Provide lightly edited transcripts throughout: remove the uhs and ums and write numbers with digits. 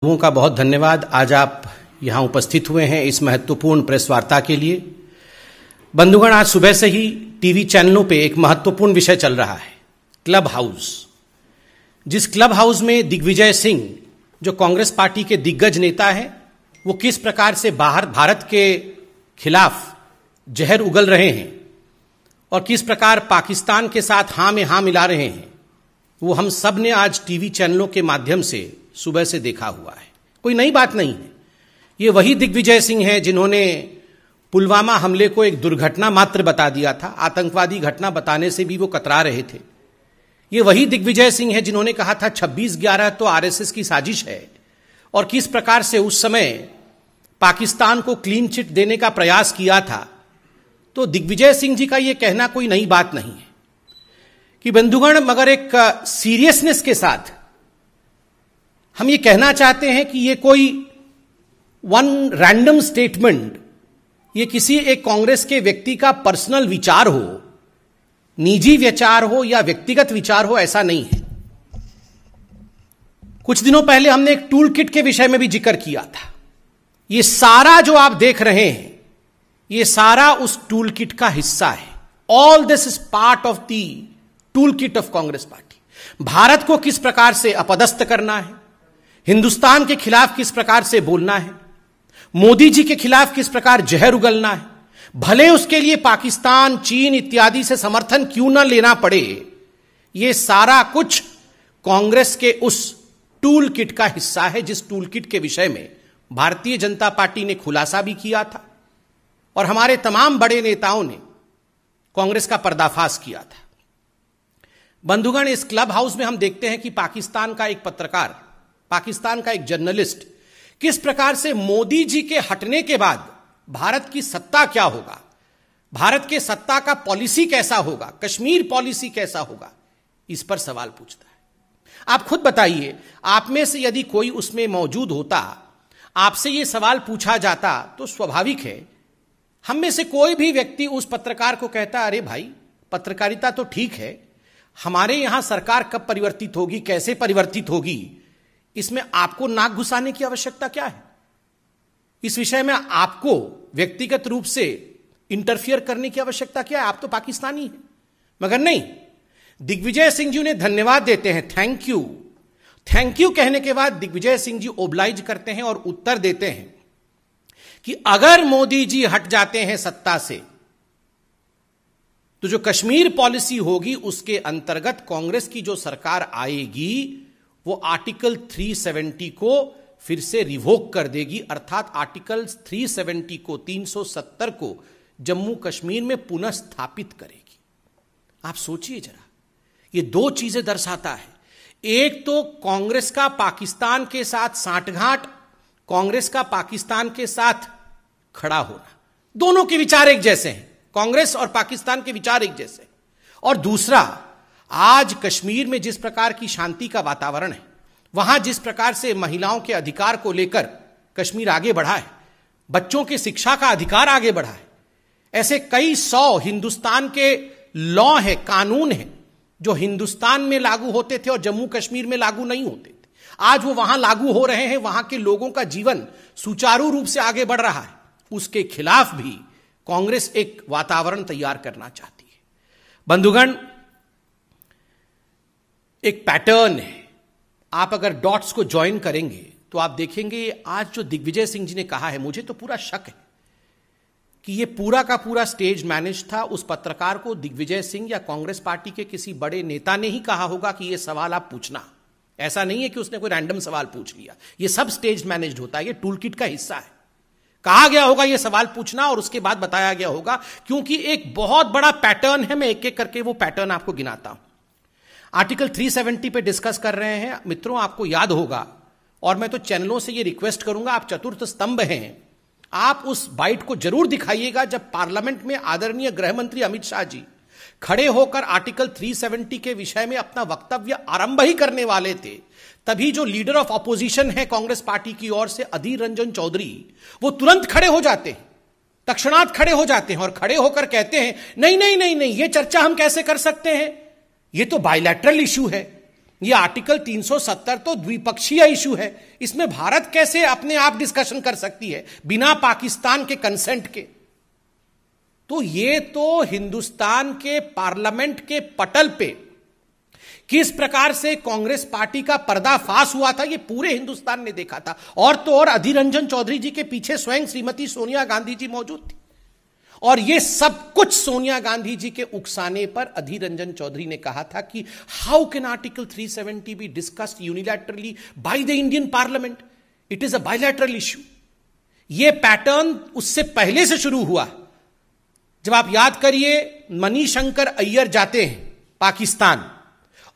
लोगों का बहुत धन्यवाद। आज आप यहां उपस्थित हुए हैं इस महत्वपूर्ण प्रेस वार्ता के लिए। बंधुगण, आज सुबह से ही टीवी चैनलों पे एक महत्वपूर्ण विषय चल रहा है, क्लब हाउस। जिस क्लब हाउस में दिग्विजय सिंह, जो कांग्रेस पार्टी के दिग्गज नेता हैं, वो किस प्रकार से बाहर भारत के खिलाफ जहर उगल रहे हैं और किस प्रकार पाकिस्तान के साथ हां में हां मिला रहे हैं, वो हम सब ने आज टीवी चैनलों के माध्यम से सुबह से देखा हुआ है। कोई नई बात नहीं है। ये वही दिग्विजय सिंह हैं जिन्होंने पुलवामा हमले को एक दुर्घटना मात्र बता दिया था, आतंकवादी घटना बताने से भी वो कतरा रहे थे। ये वही दिग्विजय सिंह है जिन्होंने कहा था 26/11 तो आरएसएस की साजिश है, और किस प्रकार से उस समय पाकिस्तान को क्लीन चिट देने का प्रयास किया था। तो दिग्विजय सिंह जी का यह कहना कोई नई बात नहीं है कि बंधुगण, मगर एक सीरियसनेस के साथ हम ये कहना चाहते हैं कि ये कोई वन रैंडम स्टेटमेंट, ये किसी एक कांग्रेस के व्यक्ति का पर्सनल विचार हो, निजी विचार हो या व्यक्तिगत विचार हो, ऐसा नहीं है। कुछ दिनों पहले हमने एक टूल किट के विषय में भी जिक्र किया था। ये सारा जो आप देख रहे हैं, ये सारा उस टूल किट का हिस्सा है। All this is part of the tool kit of Congress party. Bharat को किस प्रकार से अपदस्थ करना है, हिंदुस्तान के खिलाफ किस प्रकार से बोलना है, मोदी जी के खिलाफ किस प्रकार जहर उगलना है, भले उसके लिए पाकिस्तान, चीन इत्यादि से समर्थन क्यों ना लेना पड़े, यह सारा कुछ कांग्रेस के उस टूल किट का हिस्सा है, जिस टूल किट के विषय में भारतीय जनता पार्टी ने खुलासा भी किया था और हमारे तमाम बड़े नेताओं ने कांग्रेस का पर्दाफाश किया था। बंधुगण, इस क्लब हाउस में हम देखते हैं कि पाकिस्तान का एक पत्रकार, पाकिस्तान का एक जर्नलिस्ट किस प्रकार से मोदी जी के हटने के बाद भारत की सत्ता क्या होगा, भारत के सत्ता का पॉलिसी कैसा होगा, कश्मीर पॉलिसी कैसा होगा, इस पर सवाल पूछता है। आप खुद बताइए, आप में से यदि कोई उसमें मौजूद होता, आपसे यह सवाल पूछा जाता, तो स्वाभाविक है हम में से कोई भी व्यक्ति उस पत्रकार को कहता, अरे भाई, पत्रकारिता तो ठीक है, हमारे यहां सरकार कब परिवर्तित होगी, कैसे परिवर्तित होगी, इसमें आपको नाक घुसाने की आवश्यकता क्या है? इस विषय में आपको व्यक्तिगत रूप से इंटरफियर करने की आवश्यकता क्या है? आप तो पाकिस्तानी हैं। मगर नहीं, दिग्विजय सिंह जी ने धन्यवाद देते हैं, थैंक यू। थैंक यू कहने के बाद दिग्विजय सिंह जी ओब्लाइज करते हैं और उत्तर देते हैं कि अगर मोदी जी हट जाते हैं सत्ता से, तो जो कश्मीर पॉलिसी होगी उसके अंतर्गत कांग्रेस की जो सरकार आएगी, वो आर्टिकल 370 को फिर से रिवोक कर देगी, अर्थात आर्टिकल 370 को, 370 को जम्मू कश्मीर में पुनः स्थापित करेगी। आप सोचिए जरा, ये दो चीजें दर्शाता है। एक तो कांग्रेस का पाकिस्तान के साथ सांठगांठ, कांग्रेस का पाकिस्तान के साथ खड़ा होना, दोनों के विचार एक जैसे हैं, कांग्रेस और पाकिस्तान के विचार एक जैसे। और दूसरा, आज कश्मीर में जिस प्रकार की शांति का वातावरण है, वहां जिस प्रकार से महिलाओं के अधिकार को लेकर कश्मीर आगे बढ़ा है, बच्चों की शिक्षा का अधिकार आगे बढ़ा है, ऐसे कई 100 हिंदुस्तान के लॉ है, कानून है, जो हिंदुस्तान में लागू होते थे और जम्मू कश्मीर में लागू नहीं होते थे, आज वो वहां लागू हो रहे हैं, वहां के लोगों का जीवन सुचारू रूप से आगे बढ़ रहा है। उसके खिलाफ भी कांग्रेस एक वातावरण तैयार करना चाहती है। बंधुगण, एक पैटर्न है, आप अगर डॉट्स को ज्वाइन करेंगे तो आप देखेंगे आज जो दिग्विजय सिंह जी ने कहा है, मुझे तो पूरा शक है कि यह पूरा का पूरा स्टेज मैनेज था। उस पत्रकार को दिग्विजय सिंह या कांग्रेस पार्टी के किसी बड़े नेता ने ही कहा होगा कि यह सवाल आप पूछना। ऐसा नहीं है कि उसने कोई रैंडम सवाल पूछ लिया, यह सब स्टेज मैनेज होता है, यह टूल किट का हिस्सा है। कहा गया होगा यह सवाल पूछना और उसके बाद बताया गया होगा, क्योंकि एक बहुत बड़ा पैटर्न है। मैं एक एक करके वो पैटर्न आपको गिनाता हूं। आर्टिकल 370 पे डिस्कस कर रहे हैं मित्रों, आपको याद होगा, और मैं तो चैनलों से ये रिक्वेस्ट करूंगा, आप चतुर्थ स्तंभ हैं, आप उस बाइट को जरूर दिखाइएगा जब पार्लियामेंट में आदरणीय गृह मंत्री अमित शाह जी खड़े होकर आर्टिकल 370 के विषय में अपना वक्तव्य आरंभ ही करने वाले थे, तभी जो लीडर ऑफ ऑपोजिशन है कांग्रेस पार्टी की ओर से अधीर रंजन चौधरी, वो तुरंत खड़े हो जाते हैं, तत्क्षणात खड़े हो जाते हैं और खड़े होकर कहते हैं नहीं नहीं नहीं नहीं, ये चर्चा हम कैसे कर सकते हैं, ये तो बायलैटरल इश्यू है, ये आर्टिकल 370 तो द्विपक्षीय इशू है, इसमें भारत कैसे अपने आप डिस्कशन कर सकती है बिना पाकिस्तान के कंसेंट के? तो ये तो हिंदुस्तान के पार्लियामेंट के पटल पे किस प्रकार से कांग्रेस पार्टी का पर्दाफाश हुआ था, ये पूरे हिंदुस्तान ने देखा था। और तो और अधीर रंजन चौधरी जी के पीछे स्वयं श्रीमती सोनिया गांधी जी मौजूद थी, और ये सब कुछ सोनिया गांधी जी के उकसाने पर अधीर रंजन चौधरी ने कहा था कि how can article 370 be discussed unilaterally by the Indian parliament, it is a bilateral issue. ये पैटर्न उससे पहले से शुरू हुआ। जब आप याद करिए, मणिशंकर अय्यर जाते हैं पाकिस्तान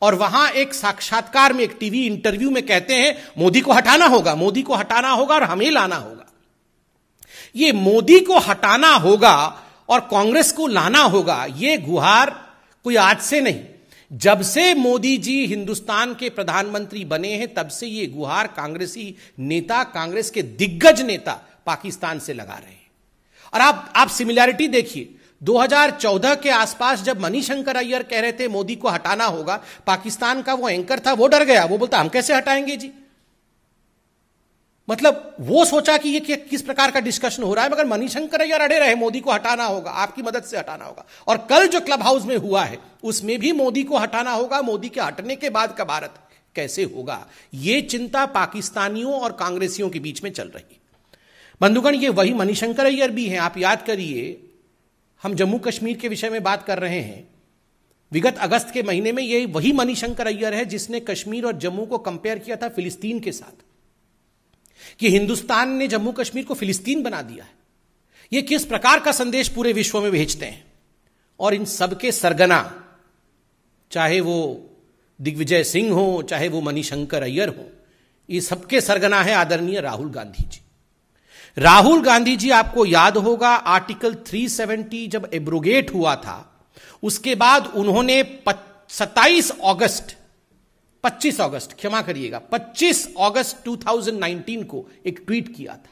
और वहां एक साक्षात्कार में, एक टीवी इंटरव्यू में कहते हैं मोदी को हटाना होगा, मोदी को हटाना होगा और हमें लाना होगा। ये मोदी को हटाना होगा और कांग्रेस को लाना होगा, ये गुहार कोई आज से नहीं, जब से मोदी जी हिंदुस्तान के प्रधानमंत्री बने हैं तब से ये गुहार कांग्रेसी नेता, कांग्रेस के दिग्गज नेता पाकिस्तान से लगा रहे हैं। और आप सिमिलैरिटी देखिए, 2014 के आसपास जब मणिशंकर अय्यर कह रहे थे मोदी को हटाना होगा, पाकिस्तान का वो एंकर था, वो डर गया, वो बोलता हम कैसे हटाएंगे जी। मतलब वो सोचा कि ये किस प्रकार का डिस्कशन हो रहा है, मगर मणिशंकर अय्यर अड़े रहे मोदी को हटाना होगा, आपकी मदद से हटाना होगा। और कल जो क्लब हाउस में हुआ है उसमें भी मोदी को हटाना होगा, मोदी के हटने के बाद का भारत कैसे होगा, ये चिंता पाकिस्तानियों और कांग्रेसियों के बीच में चल रही है। बंधुगण, ये वही मणिशंकर अय्यर भी हैं। आप याद करिए, हम जम्मू कश्मीर के विषय में बात कर रहे हैं, विगत अगस्त के महीने में ये वही मणिशंकर अय्यर है जिसने कश्मीर और जम्मू को कंपेयर किया था फिलिस्तीन के साथ, कि हिंदुस्तान ने जम्मू कश्मीर को फिलिस्तीन बना दिया है। ये किस प्रकार का संदेश पूरे विश्व में भेजते हैं। और इन सबके सरगना, चाहे वो दिग्विजय सिंह हो, चाहे वो मणिशंकर अय्यर हो, ये सबके सरगना है आदरणीय राहुल गांधी जी। राहुल गांधी जी, आपको याद होगा, आर्टिकल 370 जब एब्रोगेट हुआ था, उसके बाद उन्होंने 25 अगस्त 2019 को एक ट्वीट किया था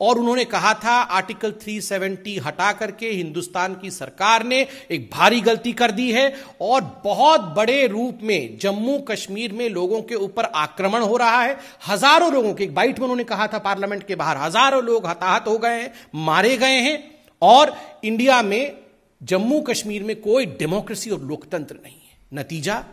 और उन्होंने कहा था आर्टिकल 370 हटा करके हिंदुस्तान की सरकार ने एक भारी गलती कर दी है और बहुत बड़े रूप में जम्मू कश्मीर में लोगों के ऊपर आक्रमण हो रहा है। हजारों लोगों के, एक बाइट में उन्होंने कहा था पार्लियामेंट के बाहर, हजारों लोग हताहत हो गए हैं, मारे गए हैं, और इंडिया में जम्मू कश्मीर में कोई डेमोक्रेसी और लोकतंत्र नहीं है। नतीजा,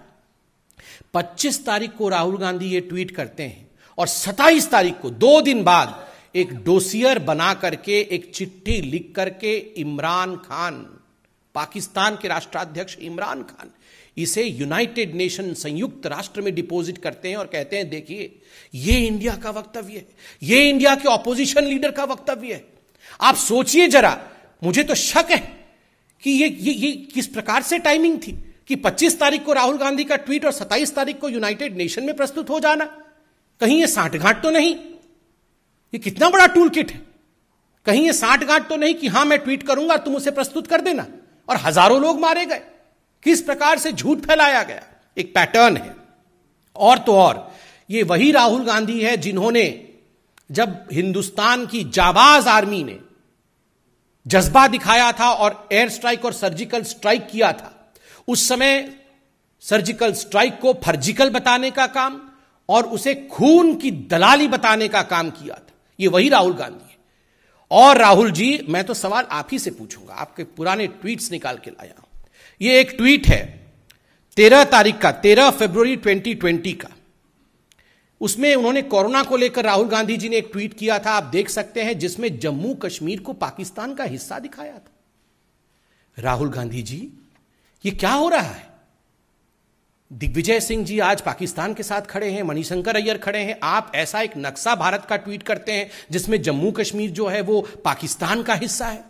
25 तारीख को राहुल गांधी ये ट्वीट करते हैं और 27 तारीख को, 2 दिन बाद, एक डोसियर बना करके, एक चिट्ठी लिख करके इमरान खान, पाकिस्तान के राष्ट्राध्यक्ष इमरान खान, इसे यूनाइटेड नेशन, संयुक्त राष्ट्र में डिपॉजिट करते हैं और कहते हैं देखिए ये इंडिया का वक्तव्य है, ये इंडिया के ऑपोजिशन लीडर का वक्तव्य है। आप सोचिए जरा, मुझे तो शक है कि ये किस प्रकार से टाइमिंग थी कि 25 तारीख को राहुल गांधी का ट्वीट और 27 तारीख को यूनाइटेड नेशन में प्रस्तुत हो जाना। कहीं ये सांठगांठ तो नहीं? ये कितना बड़ा टूल किट है। कहीं ये सांठगांठ तो नहीं कि हां मैं ट्वीट करूंगा तुम उसे प्रस्तुत कर देना, और हजारों लोग मारे गए। किस प्रकार से झूठ फैलाया गया, एक पैटर्न है। और तो और ये वही राहुल गांधी है जिन्होंने, जब हिंदुस्तान की जाबाज आर्मी ने जज्बा दिखाया था और एयर स्ट्राइक और सर्जिकल स्ट्राइक किया था, उस समय सर्जिकल स्ट्राइक को फर्जिकल बताने का काम और उसे खून की दलाली बताने का काम किया था। ये वही राहुल गांधी है। और राहुल जी, मैं तो सवाल आप ही से पूछूंगा, आपके पुराने ट्वीट्स निकाल के लाया हूं। ये एक ट्वीट है 13 तारीख का, 13 फरवरी 2020 का। उसमें उन्होंने कोरोना को लेकर राहुल गांधी जी ने एक ट्वीट किया था, आप देख सकते हैं, जिसमें जम्मू कश्मीर को पाकिस्तान का हिस्सा दिखाया था। राहुल गांधी जी, ये क्या हो रहा है? दिग्विजय सिंह जी आज पाकिस्तान के साथ खड़े हैं, मणिशंकर अय्यर खड़े हैं, आप ऐसा एक नक्शा भारत का ट्वीट करते हैं जिसमें जम्मू कश्मीर जो है वो पाकिस्तान का हिस्सा है।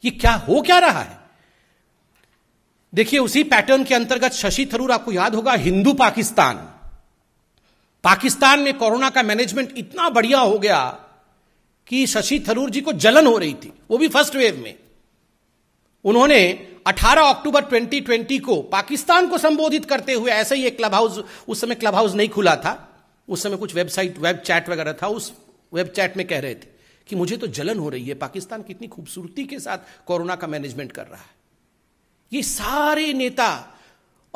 ये क्या रहा है? देखिए, उसी पैटर्न के अंतर्गत शशि थरूर, आपको याद होगा, हिंदू पाकिस्तान में कोरोना का मैनेजमेंट इतना बढ़िया हो गया कि शशि थरूर जी को जलन हो रही थी, वो भी फर्स्ट वेव में। उन्होंने 18 अक्टूबर 2020 को पाकिस्तान को संबोधित करते हुए, ऐसे ही एक क्लब हाउस, उस समय क्लब हाउस नहीं खुला था, उस समय कुछ वेबसाइट, वेब चैट वगैरह था, उस वेब चैट में कह रहे थे कि मुझे तो जलन हो रही है, पाकिस्तान कितनी खूबसूरती के साथ कोरोना का मैनेजमेंट कर रहा है। ये सारे नेता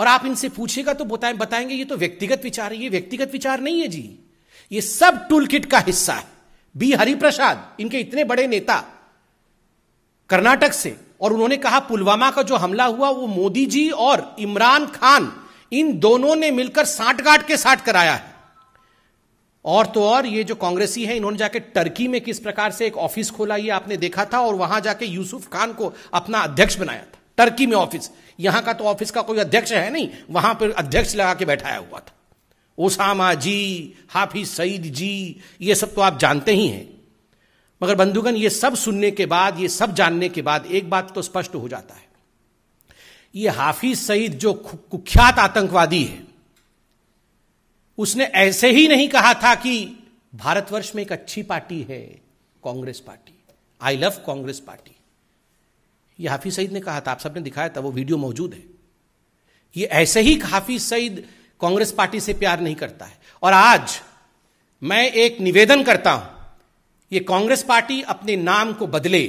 और आप इनसे पूछेगा तो बताएंगे ये तो व्यक्तिगत विचार है। ये व्यक्तिगत विचार नहीं है जी, ये सब टूल किट का हिस्सा है। बी हरिप्रसाद, इनके इतने बड़े नेता कर्नाटक से, और उन्होंने कहा पुलवामा का जो हमला हुआ वो मोदी जी और इमरान खान इन दोनों ने मिलकर सांठगांठ के साथ कराया है। और तो और ये जो कांग्रेसी हैं, इन्होंने जाके टर्की में किस प्रकार से एक ऑफिस खोला ये आपने देखा था, और वहां जाके यूसुफ खान को अपना अध्यक्ष बनाया था। टर्की में ऑफिस, यहां का तो ऑफिस का कोई अध्यक्ष है नहीं, वहां पर अध्यक्ष लगा के बैठाया हुआ था। ओसामा जी, हाफिज सईद जी, ये सब तो आप जानते ही हैं। मगर बंधुगण, ये सब सुनने के बाद, ये सब जानने के बाद एक बात तो स्पष्ट हो जाता है, ये हाफिज सईद जो कुख्यात आतंकवादी है, उसने ऐसे ही नहीं कहा था कि भारतवर्ष में एक अच्छी पार्टी है Congress party, I love Congress party. ये हाफिज सईद ने कहा था, आप सबने दिखाया था, वो वीडियो मौजूद है। ये ऐसे ही हाफिज सईद कांग्रेस पार्टी से प्यार नहीं करता है। और आज मैं एक निवेदन करता हूं, ये कांग्रेस पार्टी अपने नाम को बदले,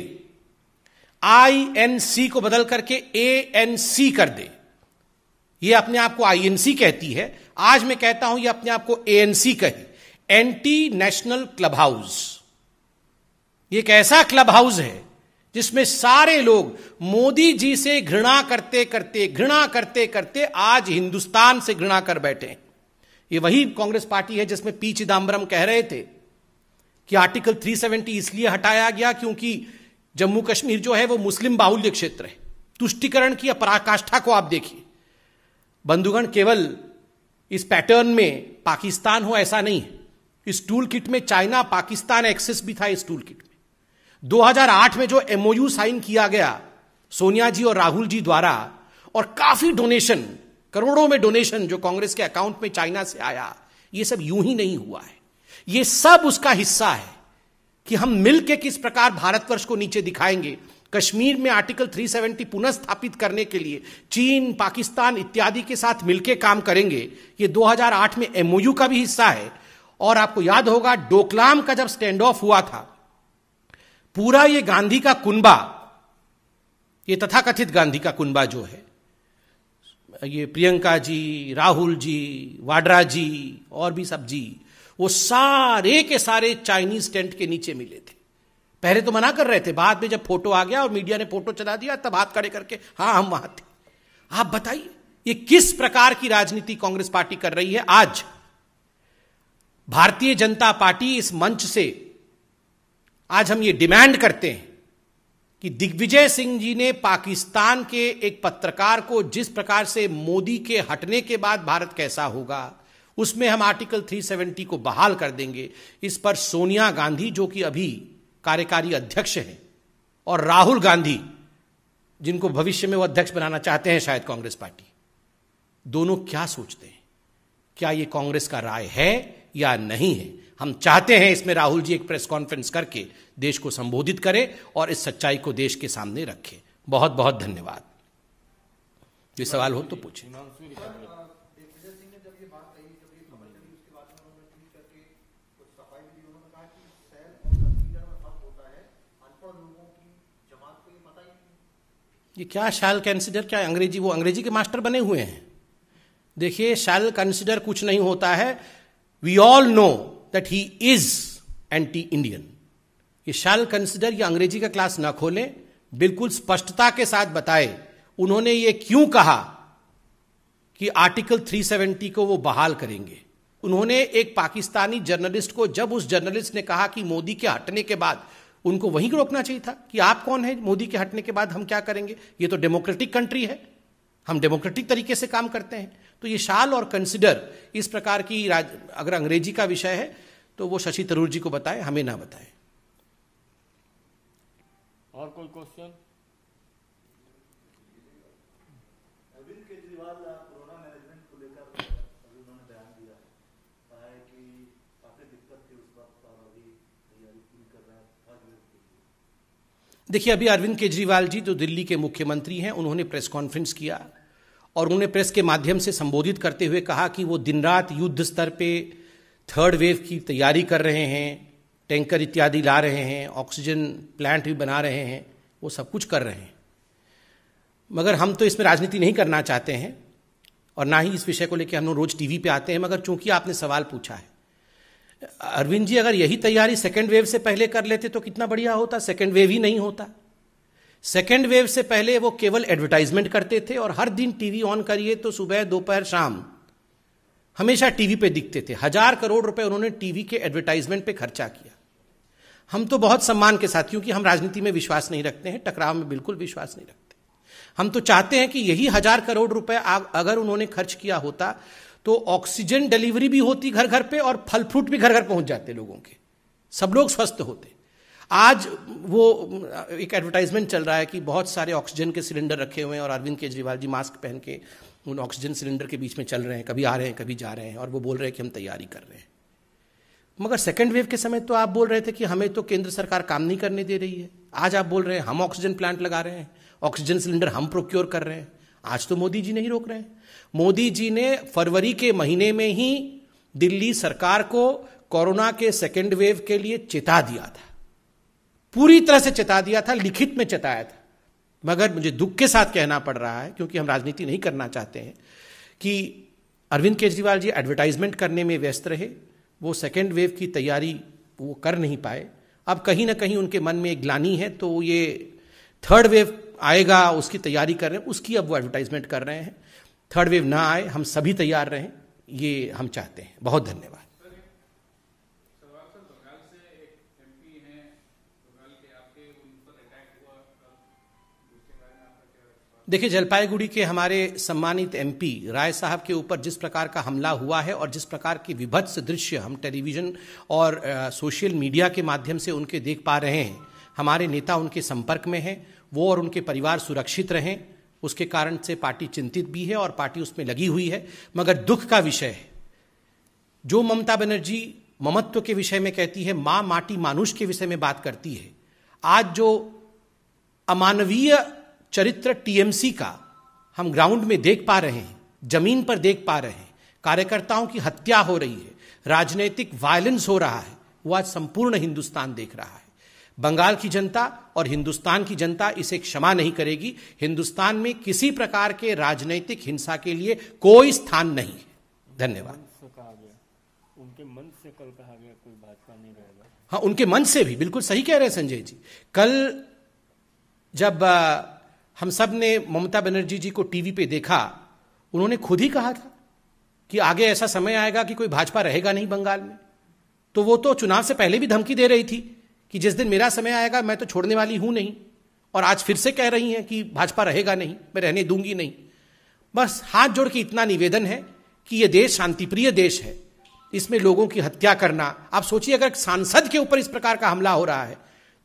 INC को बदल करके ANC कर दे। ये अपने आप को INC कहती है, आज मैं कहता हूं ये अपने आप को ANC कहे, एंटी नेशनल क्लब हाउस। ये एक ऐसा क्लब हाउस है जिसमें सारे लोग मोदी जी से घृणा करते करते आज हिंदुस्तान से घृणा कर बैठे हैं। ये वही कांग्रेस पार्टी है जिसमें पी चिदम्बरम कह रहे थे कि आर्टिकल 370 इसलिए हटाया गया क्योंकि जम्मू कश्मीर जो है वो मुस्लिम बाहुल्य क्षेत्र है। तुष्टिकरण की पराकाष्ठा को आप देखिए बंधुगण, केवल इस पैटर्न में पाकिस्तान हो ऐसा नहीं है। इस टूल किट में चाइना पाकिस्तान एक्सेस भी था। इस टूल किट में 2008 में जो MOU साइन किया गया सोनिया जी और राहुल जी द्वारा, और काफी डोनेशन, करोड़ों में डोनेशन जो कांग्रेस के अकाउंट में चाइना से आया, ये सब यूं ही नहीं हुआ है। ये सब उसका हिस्सा है कि हम मिलकर किस प्रकार भारतवर्ष को नीचे दिखाएंगे। कश्मीर में आर्टिकल 370 पुनः स्थापित करने के लिए चीन, पाकिस्तान इत्यादि के साथ मिलकर काम करेंगे। ये 2008 में MOU का भी हिस्सा है। और आपको याद होगा डोकलाम का जब स्टैंड ऑफ हुआ था, पूरा ये गांधी का कुनबा, ये तथाकथित गांधी का कुनबा जो है, ये प्रियंका जी, राहुल जी, वाड्रा जी और भी सब जी, वो सारे के सारे चाइनीज टेंट के नीचे मिले थे। पहले तो मना कर रहे थे, बाद में जब फोटो आ गया और मीडिया ने फोटो चला दिया तब हाथ खड़े करके हाँ हम वहां थे। आप बताइए ये किस प्रकार की राजनीति कांग्रेस पार्टी कर रही है। आज भारतीय जनता पार्टी इस मंच से आज हम ये डिमांड करते हैं कि दिग्विजय सिंह जी ने पाकिस्तान के एक पत्रकार को जिस प्रकार से मोदी के हटने के बाद भारत कैसा होगा, उसमें हम आर्टिकल 370 को बहाल कर देंगे। इस पर सोनिया गांधी जो कि अभी कार्यकारी अध्यक्ष हैं, और राहुल गांधी जिनको भविष्य में वो अध्यक्ष बनाना चाहते हैं शायद कांग्रेस पार्टी, दोनों क्या सोचते हैं? क्या ये कांग्रेस का राय है या नहीं है? हम चाहते हैं इसमें राहुल जी एक प्रेस कॉन्फ्रेंस करके देश को संबोधित करें और इस सच्चाई को देश के सामने रखें। बहुत बहुत धन्यवाद। ये सवाल हो तो पूछें। ये क्या शैल कंसिडर, क्या अंग्रेजी, वो अंग्रेजी के मास्टर बने हुए हैं। देखिए शैल कंसिडर कुछ नहीं होता है। We all know that he is anti Indian. ये शैल कंसिडर, ये अंग्रेजी का क्लास ना खोलें, बिल्कुल स्पष्टता के साथ बताए उन्होंने ये क्यों कहा कि आर्टिकल 370 को वो बहाल करेंगे। उन्होंने एक पाकिस्तानी जर्नलिस्ट को, जब उस जर्नलिस्ट ने कहा कि मोदी के हटने के बाद, उनको वहीं रोकना चाहिए था कि आप कौन है, मोदी के हटने के बाद हम क्या करेंगे, ये तो डेमोक्रेटिक कंट्री है, हम डेमोक्रेटिक तरीके से काम करते हैं। तो ये शाल और कंसिडर इस प्रकार की अगर अंग्रेजी का विषय है तो वो शशि थरूर जी को बताएं, हमें ना बताएं। और कोई question? Arvind Kejriwal corona management को लेकर अभी उन्होंने बयान दिया है कि काफी दिक्कत थी उस वक्त और अभी तैयारी पूरी कर रहे हैं। देखिए अभी अरविंद केजरीवाल जी जो दिल्ली के मुख्यमंत्री हैं, उन्होंने प्रेस कॉन्फ्रेंस किया और उन्होंने प्रेस के माध्यम से संबोधित करते हुए कहा कि वो दिन रात युद्ध स्तर पे थर्ड वेव की तैयारी कर रहे हैं, टैंकर इत्यादि ला रहे हैं, ऑक्सीजन प्लांट भी बना रहे हैं, वो सब कुछ कर रहे हैं। मगर हम तो इसमें राजनीति नहीं करना चाहते हैं। और ना ही इस विषय को लेकर हम लोग रोज टीवी पे आते हैं, मगर चूंकि आपने सवाल पूछा है, अरविंद जी अगर यही तैयारी सेकेंड वेव से पहले कर लेते तो कितना बढ़िया होता। सेकेंड वेव ही नहीं होता। सेकेंड वेव से पहले वो केवल एडवर्टाइजमेंट करते थे और हर दिन टीवी ऑन करिए तो सुबह दोपहर शाम हमेशा टीवी पे दिखते थे। 1000 करोड़ रुपए उन्होंने टीवी के एडवर्टाइजमेंट पे खर्चा किया। हम तो बहुत सम्मान के साथ, क्योंकि हम राजनीति में विश्वास नहीं रखते हैं, टकराव में बिल्कुल विश्वास नहीं रखते, हम तो चाहते हैं कि यही 1000 करोड़ रुपए अगर उन्होंने खर्च किया होता तो ऑक्सीजन डिलीवरी भी होती घर घर पे और फल फ्रूट भी घर घर पहुंच जाते लोगों के, सब लोग स्वस्थ होते। आज वो एक एडवर्टाइजमेंट चल रहा है कि बहुत सारे ऑक्सीजन के सिलेंडर रखे हुए हैं और अरविंद केजरीवाल जी मास्क पहन के उन ऑक्सीजन सिलेंडर के बीच में चल रहे हैं, कभी आ रहे हैं कभी जा रहे हैं, और वो बोल रहे हैं कि हम तैयारी कर रहे हैं। मगर सेकेंड वेव के समय तो आप बोल रहे थे कि हमें तो केंद्र सरकार काम नहीं करने दे रही है। आज आप बोल रहे हैं हम ऑक्सीजन प्लांट लगा रहे हैं, ऑक्सीजन सिलेंडर हम प्रोक्योर कर रहे हैं। आज तो मोदी जी नहीं रोक रहे हैं। मोदी जी ने फरवरी के महीने में ही दिल्ली सरकार को कोरोना के सेकेंड वेव के लिए चेता दिया था, पूरी तरह से चेता दिया था, लिखित में चेताया था। मगर मुझे दुख के साथ कहना पड़ रहा है, क्योंकि हम राजनीति नहीं करना चाहते हैं, कि अरविंद केजरीवाल जी एडवर्टाइजमेंट करने में व्यस्त रहे, वो सेकेंड वेव की तैयारी वो कर नहीं पाए। अब कहीं ना कहीं उनके मन में एक ग्लानि है, तो ये थर्ड वेव आएगा उसकी तैयारी कर रहे हैं, उसकी अब वो एडवर्टाइजमेंट कर रहे हैं। थर्ड वेव ना आए, हम सभी तैयार रहें, ये हम चाहते हैं। बहुत धन्यवाद। देखिए, जलपाईगुड़ी के हमारे सम्मानित एमपी राय साहब के ऊपर जिस प्रकार का हमला हुआ है और जिस प्रकार की विभत्स दृश्य हम टेलीविजन और सोशल मीडिया के माध्यम से उनके देख पा रहे हैं, हमारे नेता उनके संपर्क में हैं, वो और उनके परिवार सुरक्षित रहें, उसके कारण से पार्टी चिंतित भी है और पार्टी उसमें लगी हुई है। मगर दुख का विषय है, जो ममता बनर्जी ममत्व के विषय में कहती है, मां माटी मानुष के विषय में बात करती है, आज जो अमानवीय चरित्र टीएमसी का हम ग्राउंड में देख पा रहे हैं, जमीन पर देख पा रहे हैं, कार्यकर्ताओं की हत्या हो रही है, राजनीतिक वायलेंस हो रहा है, वो आज संपूर्ण हिंदुस्तान देख रहा है। बंगाल की जनता और हिंदुस्तान की जनता इसे क्षमा नहीं करेगी। हिंदुस्तान में किसी प्रकार के राजनीतिक हिंसा के लिए कोई स्थान नहीं है। धन्यवाद। उनके मन से कल कहा गया कोई भाजपा नहीं रहेगा। हाँ, उनके मन से भी बिल्कुल सही कह रहे हैं संजय जी। कल जब हम सब ने ममता बनर्जी जी को टीवी पे देखा, उन्होंने खुद ही कहा था कि आगे ऐसा समय आएगा कि कोई भाजपा रहेगा नहीं बंगाल में। तो वो तो चुनाव से पहले भी धमकी दे रही थी कि जिस दिन मेरा समय आएगा मैं तो छोड़ने वाली हूं नहीं, और आज फिर से कह रही हैं कि भाजपा रहेगा नहीं, मैं रहने दूंगी नहीं। बस हाथ जोड़ के इतना निवेदन है कि यह देश शांतिप्रिय देश है, इसमें लोगों की हत्या करना, आप सोचिए अगर सांसद के ऊपर इस प्रकार का हमला हो रहा है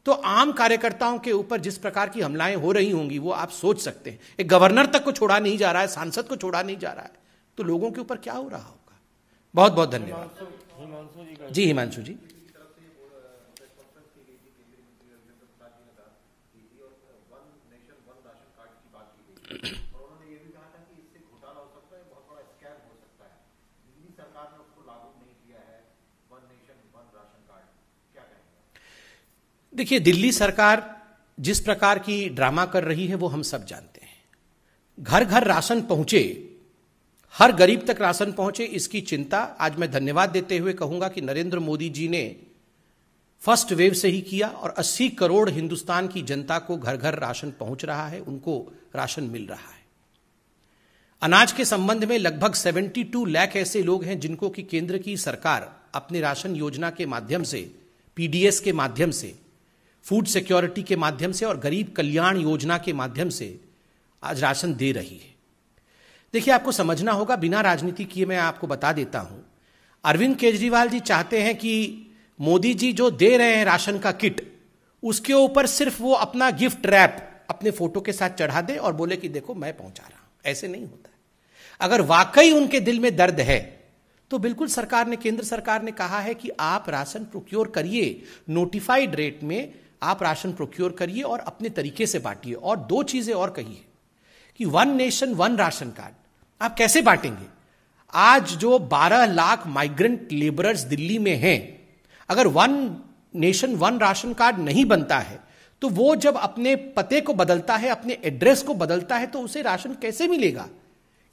तो आम कार्यकर्ताओं के ऊपर जिस प्रकार की हमलाएं हो रही होंगी वो आप सोच सकते हैं। एक गवर्नर तक को छोड़ा नहीं जा रहा है, सांसद को छोड़ा नहीं जा रहा है, तो लोगों के ऊपर क्या हो रहा होगा। बहुत बहुत धन्यवाद। जी हिमांशु जी। देखिए, दिल्ली सरकार जिस प्रकार की ड्रामा कर रही है वो हम सब जानते हैं। घर घर राशन पहुंचे, हर गरीब तक राशन पहुंचे, इसकी चिंता आज मैं धन्यवाद देते हुए कहूंगा कि नरेंद्र मोदी जी ने फर्स्ट वेव से ही किया और 80 करोड़ हिंदुस्तान की जनता को घर घर राशन पहुंच रहा है, उनको राशन मिल रहा है। अनाज के संबंध में लगभग 72 लाख ऐसे लोग हैं जिनको कि केंद्र की सरकार अपने राशन योजना के माध्यम से, पीडीएस के माध्यम से, फूड सिक्योरिटी के माध्यम से और गरीब कल्याण योजना के माध्यम से आज राशन दे रही है। देखिए, आपको समझना होगा, बिना राजनीति किए मैं आपको बता देता हूं, अरविंद केजरीवाल जी चाहते हैं कि मोदी जी जो दे रहे हैं राशन का किट, उसके ऊपर सिर्फ वो अपना गिफ्ट रैप अपने फोटो के साथ चढ़ा दे और बोले कि देखो मैं पहुंचा रहा हूं। ऐसे नहीं होता। अगर वाकई उनके दिल में दर्द है तो बिल्कुल सरकार ने, केंद्र सरकार ने कहा है कि आप राशन प्रोक्योर करिए, नोटिफाइड रेट में आप राशन प्रोक्योर करिए और अपने तरीके से बांटिए। और दो चीजें और कही है कि 1 नेशन 1 राशन कार्ड आप कैसे बांटेंगे। आज जो 12 लाख माइग्रेंट लेबरर्स दिल्ली में हैं, अगर 1 नेशन 1 राशन कार्ड नहीं बनता है तो वो जब अपने पते को बदलता है, अपने एड्रेस को बदलता है, तो उसे राशन कैसे मिलेगा।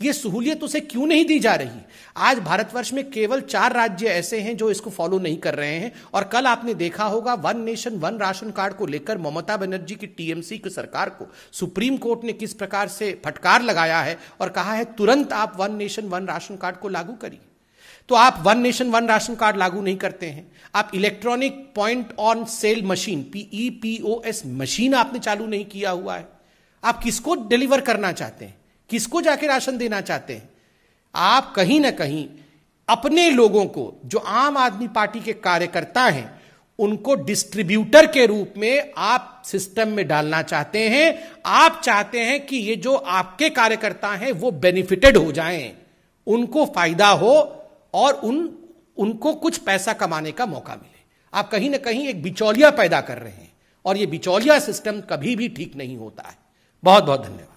ये सहूलियत उसे क्यों नहीं दी जा रही? आज भारतवर्ष में केवल 4 राज्य ऐसे हैं जो इसको फॉलो नहीं कर रहे हैं। और कल आपने देखा होगा one nation one ration card को लेकर ममता बनर्जी की टीएमसी की सरकार को सुप्रीम कोर्ट ने किस प्रकार से फटकार लगाया है और कहा है तुरंत आप one nation one ration card को लागू करिए। तो आप one nation one ration card लागू नहीं करते हैं। आप electronic point on sale machine PEPOS machine आपने चालू नहीं किया हुआ है। आप किसको डिलीवर करना चाहते हैं? किसको जाके राशन देना चाहते हैं? आप कहीं ना कहीं अपने लोगों को, जो आम आदमी पार्टी के कार्यकर्ता हैं, उनको डिस्ट्रीब्यूटर के रूप में आप सिस्टम में डालना चाहते हैं। आप चाहते हैं कि ये जो आपके कार्यकर्ता हैं वो बेनिफिटेड हो जाएं, उनको फायदा हो और उनको कुछ पैसा कमाने का मौका मिले। आप कहीं ना कहीं एक बिचौलिया पैदा कर रहे हैं और ये बिचौलिया सिस्टम कभी भी ठीक नहीं होता है। बहुत बहुत धन्यवाद।